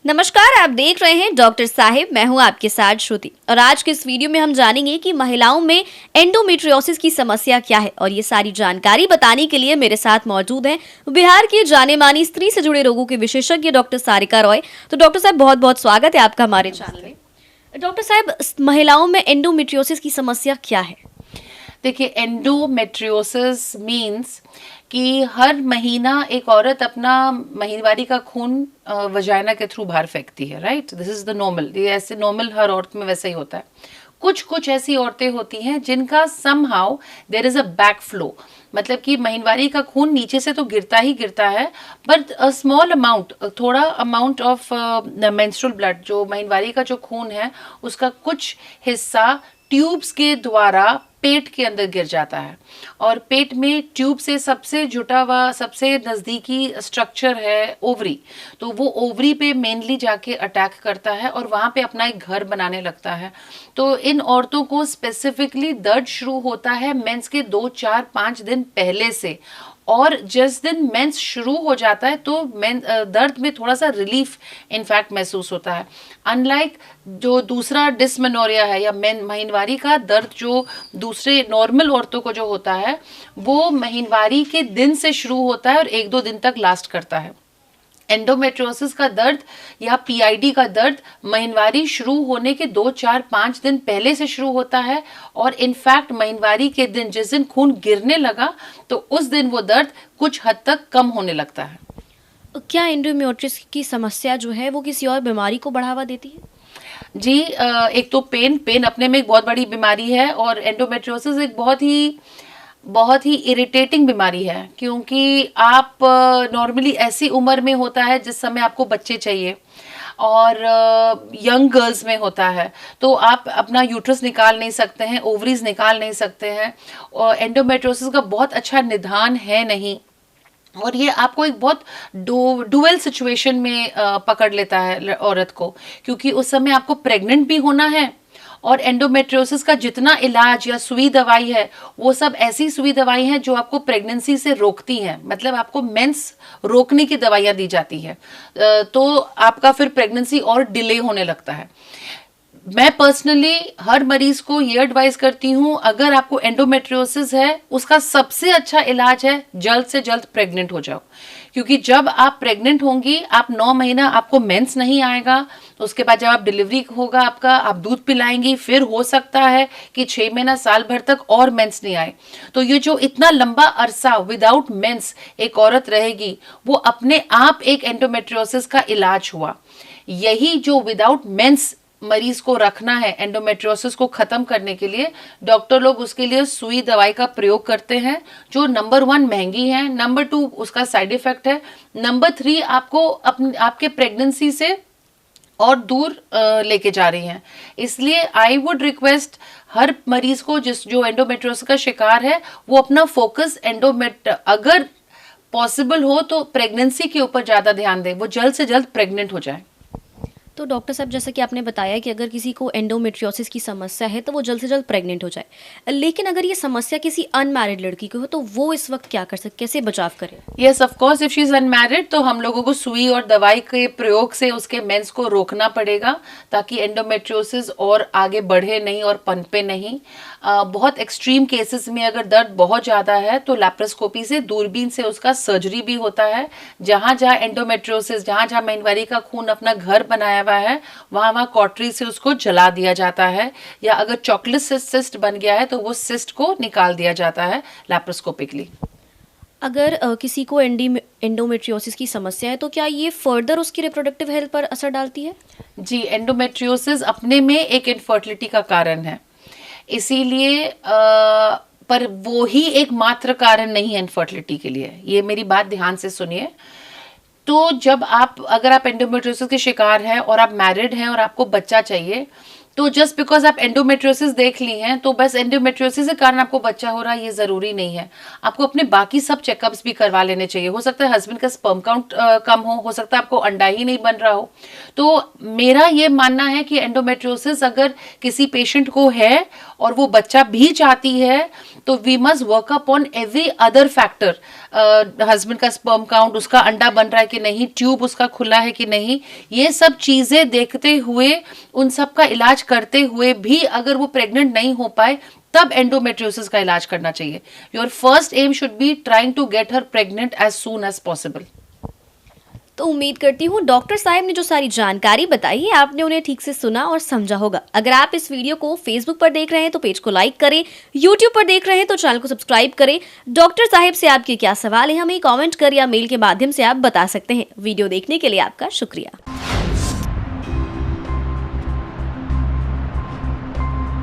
नमस्कार, आप देख रहे हैं डॉक्टर साहिब। मैं हूं आपके साथ श्रुति और आज के इस वीडियो में हम जानेंगे कि महिलाओं में एंडोमेट्रियोसिस की समस्या क्या है। और ये सारी जानकारी बताने के लिए मेरे साथ मौजूद हैं बिहार की जाने मानी स्त्री से जुड़े रोगों के विशेषज्ञ डॉक्टर सारिका रॉय। तो डॉक्टर साहब, बहुत बहुत स्वागत है आपका हमारे चैनल में। डॉक्टर साहब, महिलाओं में एंडोमेट्रियोसिस की समस्या क्या है? देखिए, एंडोमेट्रियोसिस मीन्स कि हर महीना एक औरत अपना महीनवारी का खून वजाइना के थ्रू बाहर फेंकती है। Right, this is the normal. ये ऐसे नॉर्मल हर औरत में वैसा ही होता है। कुछ ऐसी औरतें होती हैं जिनका somehow there is a back flow, मतलब कि महीनवारी का खून नीचे से तो गिरता ही गिरता है, बट अ स्मॉल अमाउंट, थोड़ा अमाउंट ऑफ मेंस्ट्रुअल ब्लड, जो महीनवारी का जो खून है उसका कुछ हिस्सा ट्यूब्स के द्वारा पेट के अंदर गिर जाता है। और पेट में ट्यूब से सबसे जुटा हुआ सबसे नज़दीकी स्ट्रक्चर है ओवरी, तो वो ओवरी पे मेनली जाके अटैक करता है और वहाँ पे अपना एक घर बनाने लगता है। तो इन औरतों को स्पेसिफिकली दर्द शुरू होता है मेंस के 2 4 5 दिन पहले से, और जिस दिन मेंस शुरू हो जाता है तो दर्द में थोड़ा सा रिलीफ इनफैक्ट महसूस होता है। अनलाइक जो दूसरा डिस्मेनोरिया है या महीनवारी का दर्द जो दूसरे नॉर्मल औरतों को जो होता है, वो महीनवारी के दिन से शुरू होता है और 1 2 दिन तक लास्ट करता है। एंडोमेट्रियोसिस का दर्द या पीआईडी का दर्द महीनवारी शुरू होने के 2 4 5 दिन पहले से शुरू होता है, और इनफैक्ट महीनवारी के दिन जिस दिन खून गिरने लगा तो उस दिन वो दर्द कुछ हद तक कम होने लगता है। क्या एंडोमेट्रियोसिस की समस्या जो है वो किसी और बीमारी को बढ़ावा देती है? जी, एक तो पेन अपने में एक बहुत बड़ी बीमारी है, और एंडोमेट्रियोसिस एक बहुत ही इरिटेटिंग बीमारी है, क्योंकि आप नॉर्मली ऐसी उम्र में होता है जिस समय आपको बच्चे चाहिए, और यंग गर्ल्स में होता है तो आप अपना यूट्रस निकाल नहीं सकते हैं, ओवरीज निकाल नहीं सकते हैं, और एंडोमेट्रियोसिस का बहुत अच्छा निदान है नहीं, और ये आपको एक बहुत डुअल सिचुएशन में पकड़ लेता है औरत को, क्योंकि उस समय आपको प्रेग्नेंट भी होना है, और एंडोमेट्रियोसिस का जितना इलाज या सुई दवाई है वो सब ऐसी सुई दवाई हैं जो आपको प्रेगनेंसी से रोकती हैं, मतलब आपको मेंस रोकने की दवाइयाँ दी जाती है, तो आपका फिर प्रेगनेंसी और डिले होने लगता है। मैं पर्सनली हर मरीज को ये एडवाइस करती हूँ, अगर आपको एंडोमेट्रियोसिस है उसका सबसे अच्छा इलाज है जल्द से जल्द प्रेग्नेंट हो जाओ, क्योंकि जब आप प्रेग्नेंट होंगी, आप 9 महीना आपको मेंस नहीं आएगा, उसके बाद जब आप डिलीवरी होगा आपका, आप दूध पिलाएंगी, फिर हो सकता है कि 6 महीना साल भर तक और मेंस नहीं आए। तो ये जो इतना लंबा अरसा विदाउट मेंस एक औरत रहेगी, वो अपने आप एक एंडोमेट्रियोसिस का इलाज हुआ। यही जो विदाउट मेंस मरीज को रखना है एंडोमेट्रियोसिस को खत्म करने के लिए, डॉक्टर लोग उसके लिए सुई दवाई का प्रयोग करते हैं, जो नंबर 1 महंगी है, नंबर 2 उसका साइड इफेक्ट है, नंबर 3 आपको आपके प्रेगनेंसी से और दूर लेके जा रही हैं। इसलिए आई वुड रिक्वेस्ट हर मरीज को जो एंडोमेट्रियोसिस का शिकार है, वो अपना फोकस अगर पॉसिबल हो तो प्रेगनेंसी के ऊपर ज़्यादा ध्यान दें, वो जल्द से जल्द प्रेग्नेंट हो जाए। तो डॉक्टर साहब, जैसा कि आपने बताया कि अगर किसी को एंडोमेट्रियोसिस की समस्या है तो वो जल्द से जल्द प्रेग्नेंट हो जाए, लेकिन अगर ये समस्या किसी अनमैरिड लड़की को हो तो वो इस वक्त क्या कर सकते, कैसे बचाव करे? Yes, of course, if she is unmarried तो हम लोगों को सुई और दवाई के प्रयोग से उसके मेंस को रोकना पड़ेगा, ताकि एंडोमेट्रियोसिस और आगे बढ़े नहीं और पनपे नहीं। बहुत एक्सट्रीम केसेस में अगर दर्द बहुत ज़्यादा है तो लैप्रोस्कोपी से, दूरबीन से उसका सर्जरी भी होता है। जहाँ जहाँ एंडोमेट्रियोसिस, जहाँ जहाँ महीनवारी का खून अपना घर बनाया हुआ है, वहाँ कॉटरी से उसको जला दिया जाता है, या अगर चॉकलेट सिस्ट बन गया है तो वो सिस्ट को निकाल दिया जाता है लैप्रोस्कोपिकली। अगर किसी को एंडोमेट्रियोसिस की समस्या है तो क्या ये फर्दर उसकी रिप्रोडक्टिव हेल्थ पर असर डालती है? जी, एंडोमेट्रियोसिस अपने में एक इनफर्टिलिटी का कारण है, इसीलिए पर वो ही एकमात्र कारण नहीं है इनफर्टिलिटी के लिए, ये मेरी बात ध्यान से सुनिए। तो अगर आप एंडोमेट्रियोसिस के शिकार हैं और आप मैरिड हैं और आपको बच्चा चाहिए, तो जस्ट बिकॉज आप एंडोमेट्रियोसिस देख ली हैं तो बस एंडोमेट्रियोसिस के कारण आपको बच्चा हो रहा है ये जरूरी नहीं है। आपको अपने बाकी सब चेकअप्स भी करवा लेने चाहिए। हो सकता है हस्बैंड का स्पर्म काउंट कम हो सकता है आपको अंडा ही नहीं बन रहा हो। तो मेरा ये मानना है कि एंडोमेट्रियोसिस अगर किसी पेशेंट को है और वो बच्चा भी चाहती है तो we must work up on every other factor. Husband का स्पर्म काउंट, उसका अंडा बन रहा है कि नहीं, ट्यूब उसका खुला है कि नहीं, ये सब चीजें देखते हुए, उन सब का इलाज करते हुए भी अगर वो प्रेग्नेंट नहीं हो पाए तब एंडोमेट्रियोसिस का इलाज करना चाहिए। Your first aim should be trying to get her pregnant as soon as possible. तो उम्मीद करती हूँ डॉक्टर साहब ने जो सारी जानकारी बताई है आपने उन्हें ठीक से सुना और समझा होगा। अगर आप इस वीडियो को फेसबुक पर देख रहे हैं तो पेज को लाइक करें, यूट्यूब पर देख रहे हैं तो चैनल को सब्सक्राइब करें। डॉक्टर साहब से आपके क्या सवाल है हमें कमेंट कर या मेल के माध्यम से आप बता सकते हैं। वीडियो देखने के लिए आपका शुक्रिया।